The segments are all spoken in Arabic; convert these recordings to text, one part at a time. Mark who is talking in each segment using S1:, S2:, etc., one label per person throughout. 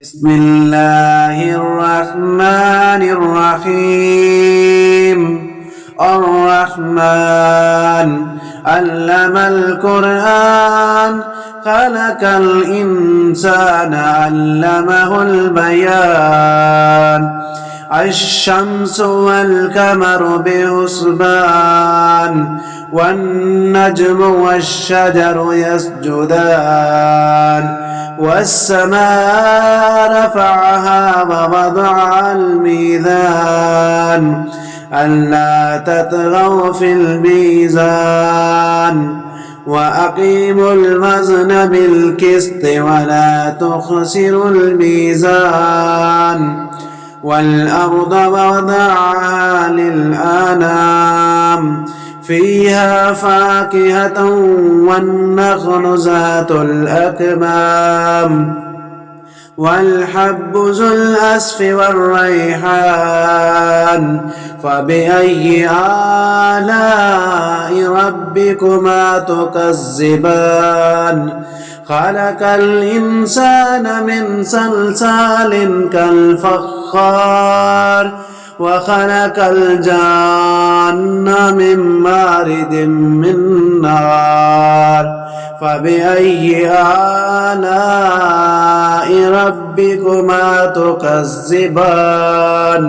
S1: بسم الله الرحمن الرحيم. الرحمن علم القرآن خلق الإنسان علمه البيان. الشمس والقمر بحسبان والنجم والشجر يسجدان والسماء رفعها ووضع الميزان ألا تطغوا في الميزان وأقيموا الوزن بالقسط ولا تخسروا الميزان والأرض وضعها للأنام فيها فاكهة والنخل ذات الأكمام والحب ذو العصف والريحان. فبأي آلاء ربكما تكذبان؟ خلق الإنسان من صلصال كالفخار وخلق الجان من مارد من نار. فبأي آلاء ربكما تكذبان؟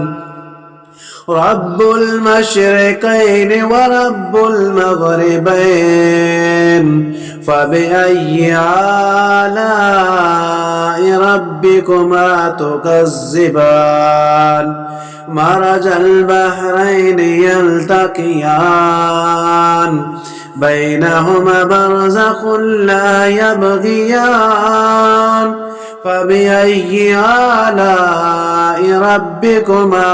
S1: رب المشرقين ورب المغربين. فبأي آلاء ربكما تكذبان؟ مرج البحرين يلتقيان بينهما برزخ لا يبغيان. فبأي آلاء ربكما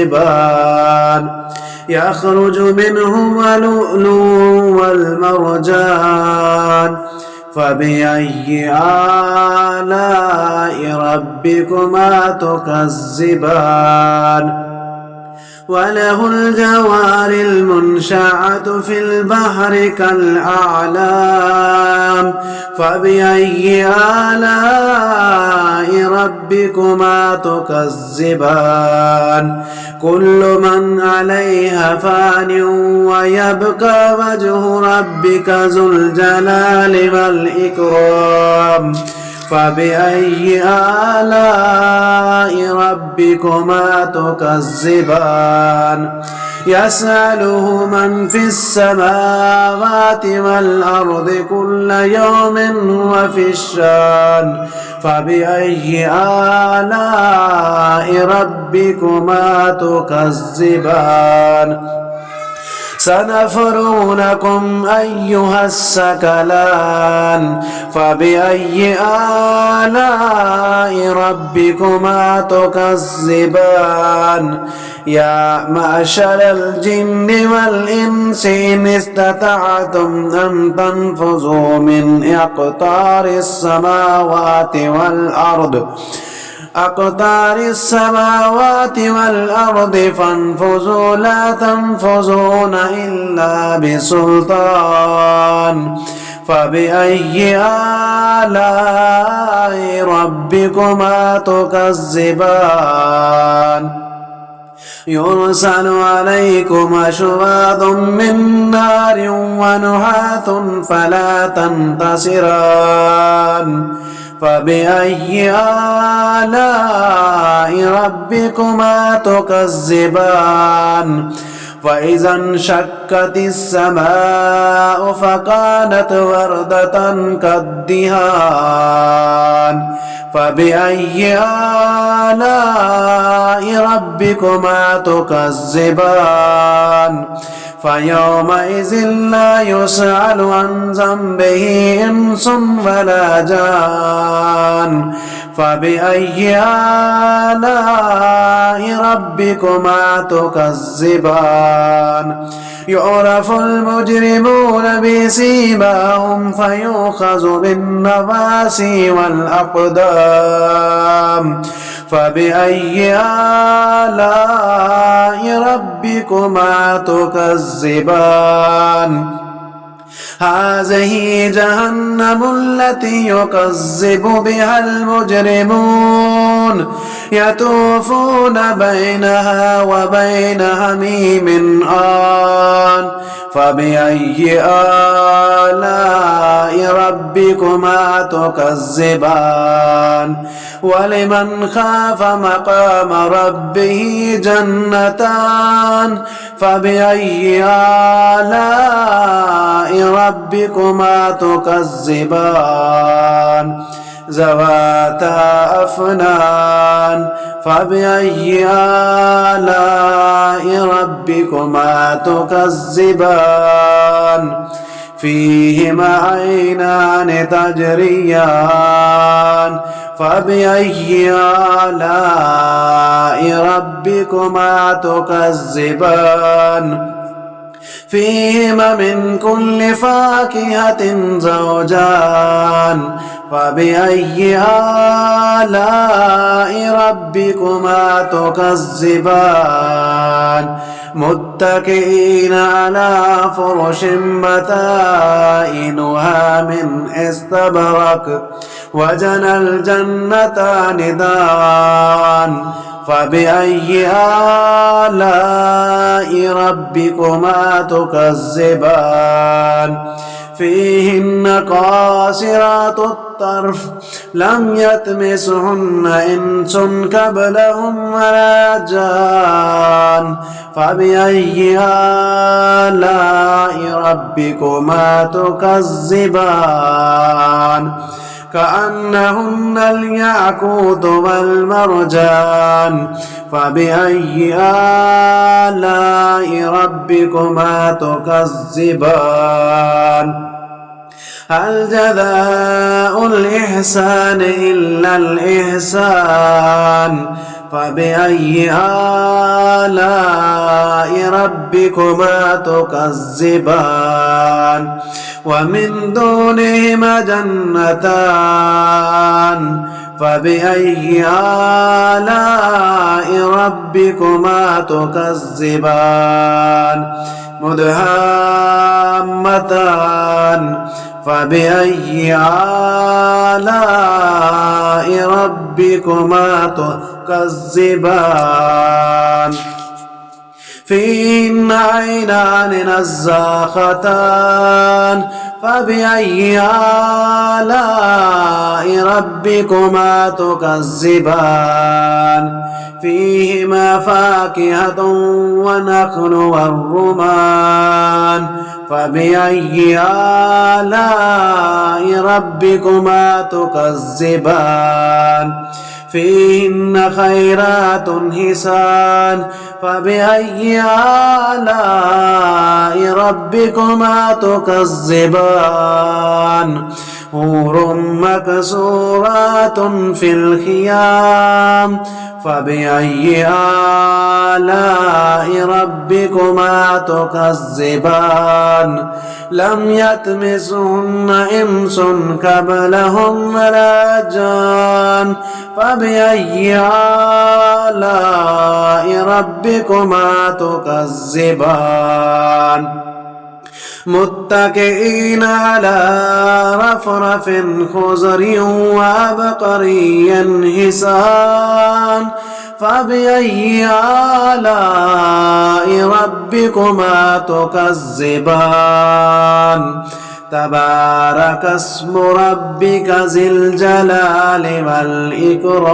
S1: تكذبان؟ يخرج منهما اللؤلؤ والمرجان. فبأي آلاء ربكما تكذبان؟ وله الجوار المنشآت في البحر كالأعلام. فبأي آلاء ربكما تكذبان؟ كل من عليها فان ويبقى وجه ربك ذو الجلال والإكرام. فبأي آلاء ربكما تكذبان؟ يسأله من في السماوات والأرض كل يوم هو في الشان. فبأي آلاء ربكما تكذبان؟ سنفرغ لكم أيها الثقلان. فبأي آلاء ربكما تكذبان؟ يا معشر الجن والإنس إن استطعتم أن تنفذوا من أقطار السماوات والأرض فانفذوا لا تنفذون إلا بسلطان. فبأي آلاء ربكما تكذبان؟ يرسل عليكم شواظ من نار ونحاس فلا تنتصران. فبأي آلاء ربكما تكذبان؟ فإذا انشقت السماء فكانت وردة كالدهان. فبأي آلاء ربكما تكذبان؟ فيومئذ لا يسأل عن ذنبه إنس ولا جان. فبأي آلاء ربكما تكذبان؟ يعرف المجرمون بسيماهم فيؤخذ بالنواصي والأقدام. فبأي آلاء ربكما تكذبان؟ هذه جهنم التي يكذب بها المجرمون يطوفون بينها وبين حميم آن فبأي آلاء ربكما تكذبان ولمن خاف مقام ربه جنتان فبأي آلاء ربكما تكذبان ذواتا أفنان فبأي آلاء ربكما تكذبان فيهما عينان تجريان فبأي آلاء ربكما تكذبان فيهما من كل فاكهة زوجان فبأي آلاء ربكما تكذبان متكئين على فرش بطائنها من استبرق وجنى الجنتان دان فبأي آلاء ربكما تكذبان فيهن قاصرات الطرف لم يطمسهن إنس قبلهم ولا جان فبأي آلاء ربكما تكذبان كأنهن الياقوت والمرجان فبأي آلاء ربكما تكذبان هل جزاء الإحسان إلا الإحسان فبأي آلاء ربكما تكذبان ومن دونهما جنتان فبأي آلاء ربكما تكذبان مدهامتان فبأي آلاء ربكما تكذبان فيهن عينان نزاختان فبأي آلاء ربكما تكذبان فيهما فاكهة ونخل والرمان فبأي آلاء ربكما تكذبان فيهن خيرات حسان فبأي آلاء ربكما تكذبان حور مكسورات في الخيام فبأي آلاء ربكما تكذبان لم يطمسهن إنس قبلهم ولا جان فبأي آلاء ربكما تكذبان متكئين على رفرف خضر وعبقري حسان فبأي آلاء ربكما تكذبان تبارك اسم ربك ذي الجلال والإكرام